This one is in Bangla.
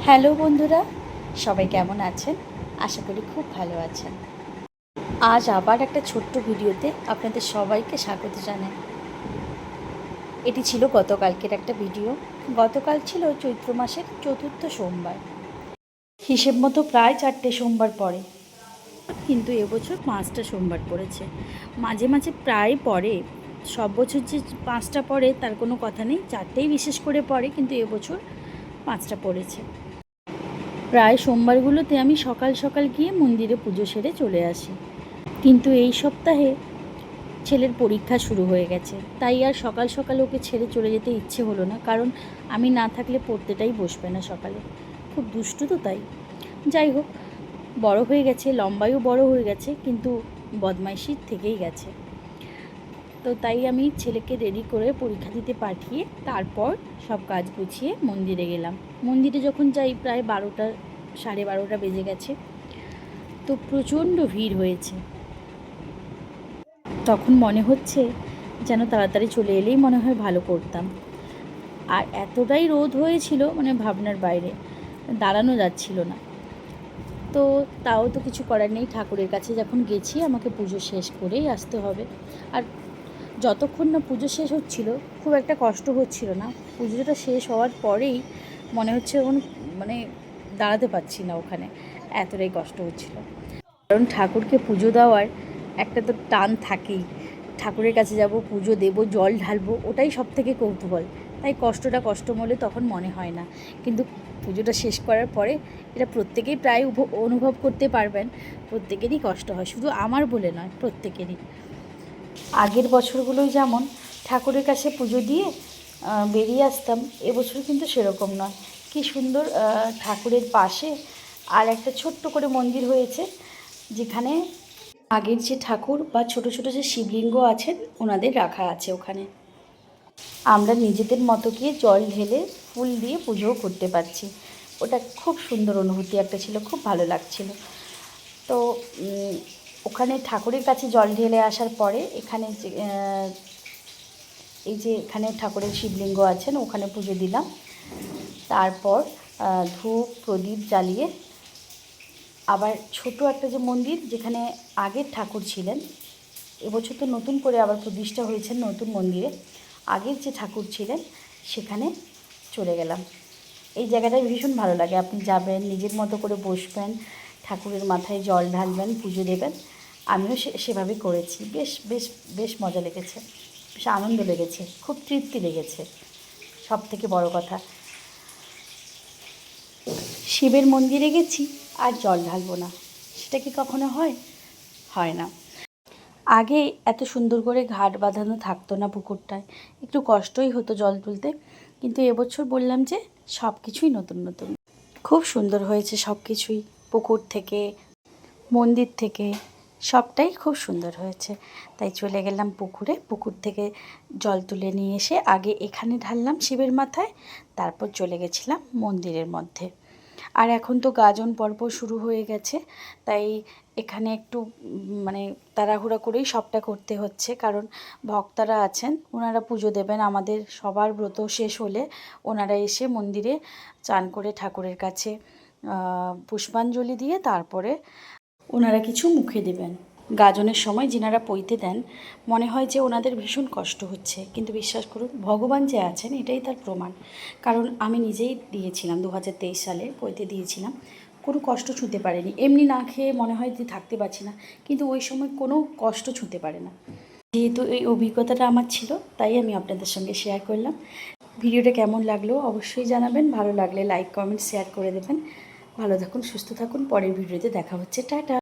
হ্যালো বন্ধুরা, সবাই কেমন আছেন? আশা করি খুব ভালো আছেন। আজ আবার একটা ছোট্ট ভিডিওতে আপনাদের সবাইকে স্বাগত জানাই। এটি ছিল গতকালকের একটা ভিডিও। গতকাল ছিল চৈত্র মাসের চতুর্থ সোমবার। হিসেব মতো প্রায় 4টে সোমবার পড়ে, কিন্তু এবছর 5টা সোমবার পড়েছে। মাঝে মাঝে প্রায় পড়ে, সব বছর যে 5টা পড়ে তার কোনো কথা নেই, 4টেই বিশেষ করে পড়ে, কিন্তু এবছর 5টা পড়েছে। প্রায় সোমবারগুলোতে আমি সকাল সকাল গিয়ে মন্দিরে পুজো সেরে চলে আসি, কিন্তু এই সপ্তাহে ছেলের পরীক্ষা শুরু হয়ে গেছে, তাই আর সকাল সকাল ওকে ছেড়ে চলে যেতে ইচ্ছে হলো না, কারণ আমি না থাকলে পড়তেটাই বসবে না সকালে। খুব দুষ্টু তো, তাই। যাই হোক, বড় হয়ে গেছে, লম্বায়ও বড় হয়ে গেছে, কিন্তু বদমাইশি থেকেই গেছে। তো তাই আমি ছেলেকে রেডি করে পরীক্ষা দিতে পাঠিয়ে তারপর সব কাজ গুছিয়ে মন্দিরে গেলাম। মন্দিরে যখন যাই প্রায় 12টা, 12:30 বেজে গেছে। তো প্রচণ্ড ভিড় হয়েছে। তখন মনে হচ্ছে যেন তাড়াতাড়ি চলে এলেই মনে হয় ভালো করতাম। আর এতটাই রোদ হয়েছিল, মানে ভাবনার বাইরে, দাঁড়ানো যাচ্ছিল না। তো তাও তো কিছু করার নেই, ঠাকুরের কাছে যখন গেছি আমাকে পুজো শেষ করেই আসতে হবে। আর যতক্ষণ না পুজো শেষ হচ্ছিল খুব একটা কষ্ট হচ্ছিল না, পুজোটা শেষ হওয়ার পরেই মনে হচ্ছে মানে দাঁড়াতে পারছি না ওখানে, এতটাই কষ্ট হচ্ছিল। কারণ ঠাকুরকে পুজো দেওয়ার একটা তো টান থাকেই, ঠাকুরের কাছে যাব, পুজো দেব, জল ঢালবো, ওটাই সব থেকে কৌতূহল। তাই কষ্টটা কষ্ট বলে তখন মনে হয় না, কিন্তু পুজোটা শেষ করার পরে এটা প্রত্যেকেই প্রায় অনুভব করতে পারবেন, প্রত্যেকেরই কষ্ট হয়, শুধু আমার বলে নয়, প্রত্যেকেরই। আগের বছরগুলোই যেমন ঠাকুরের কাছে পুজো দিয়ে বেরিয়ে আসতাম, এবছর কিন্তু সেরকম নয়। কি সুন্দর ঠাকুরের পাশে আর একটা ছোট্ট করে মন্দির হয়েছে, যেখানে আগের যে ঠাকুর বা ছোট ছোট যে শিবলিঙ্গ আছেন ওনাদের রাখা আছে ওখানে। আমরা নিজেদের মতো গিয়ে জল ঢেলে ফুল দিয়ে পুজোও করতে পারছি। ওটা খুব সুন্দর অনুভূতি একটা ছিল, খুব ভালো লাগছিল। তো ওখানে ঠাকুরের কাছে জল ঢেলে আসার পরে এখানে যে এই যে এখানে ঠাকুরের শিবলিঙ্গ আছেন ওখানে পুজো দিলাম। তারপর ধূপ প্রদীপ জ্বালিয়ে আবার ছোট একটা যে মন্দির যেখানে আগের ঠাকুর ছিলেন, এবছর তো নতুন করে আবার প্রতিষ্ঠা হয়েছেন নতুন মন্দিরে, আগের যে ঠাকুর ছিলেন সেখানে চলে গেলাম। এই জায়গাটায় ভীষণ ভালো লাগে, আপনি যাবেন, নিজের মতো করে বসবেন, ঠাকুরের মাথায় জল ঢালবেন, পুজো দেবেন। আমিও সেভাবে করেছি, বেশ বেশ বেশ মজা লেগেছে, বেশ আনন্দ লেগেছে, খুব তৃপ্তি লেগেছে। সব থেকে বড় কথা, শিবের মন্দিরে গেছি আর জল ঢালবো না, সেটা কি কখনো হয়? হয় না। আগে এত সুন্দর করে ঘাট বাঁধানো থাকতো না পুকুরটায়, একটু কষ্টই হতো জল তুলতে, কিন্তু এবছর বললাম যে সব কিছুই নতুন নতুন, খুব সুন্দর হয়েছে সব কিছুই, পুকুর থেকে মন্দির থেকে সবটাই খুব সুন্দর হয়েছে। তাই চলে গেলাম পুকুরে, পুকুর থেকে জল তুলে নিয়ে এসে আগে এখানে ঢাললাম শিবের মাথায়, তারপর চলে গেছিলাম মন্দিরের মধ্যে। আর এখন তো গাজন পর্ব শুরু হয়ে গেছে, তাই এখানে একটু মানে তাড়াহুড়া করেই সবটা করতে হচ্ছে, কারণ ভক্তরা আছেন, ওনারা পুজো দেবেন, আমাদের সবার ব্রত শেষ হলে ওনারা এসে মন্দিরে চান করে ঠাকুরের কাছে পুষ্পাঞ্জলি দিয়ে তারপরে ওনারা কিছু মুখে দেবেন। গাজনের সময় যিনারা পৈতে দেন, মনে হয় যে ওনাদের ভীষণ কষ্ট হচ্ছে, কিন্তু বিশ্বাস করুন ভগবান যে আছেন এটাই তার প্রমাণ। কারণ আমি নিজেই দিয়েছিলাম 2023 সালে পৈতে দিয়েছিলাম, কোনো কষ্ট ছুঁতে পারেনি, এমনি না খেয়ে মনে হয় যে থাকতে পারছি না, কিন্তু ওই সময় কোনো কষ্ট ছুঁতে পারে না। যেহেতু এই অভিজ্ঞতাটা আমার ছিল, তাই আমি আপনাদের সঙ্গে শেয়ার করলাম। ভিডিওটা কেমন লাগলো অবশ্যই জানাবেন, ভালো লাগলে লাইক কমেন্ট শেয়ার করে দেবেন। ভালো থাকুন, সুস্থ থাকুন, পরের ভিডিওতে দেখা হচ্ছে, টাটা।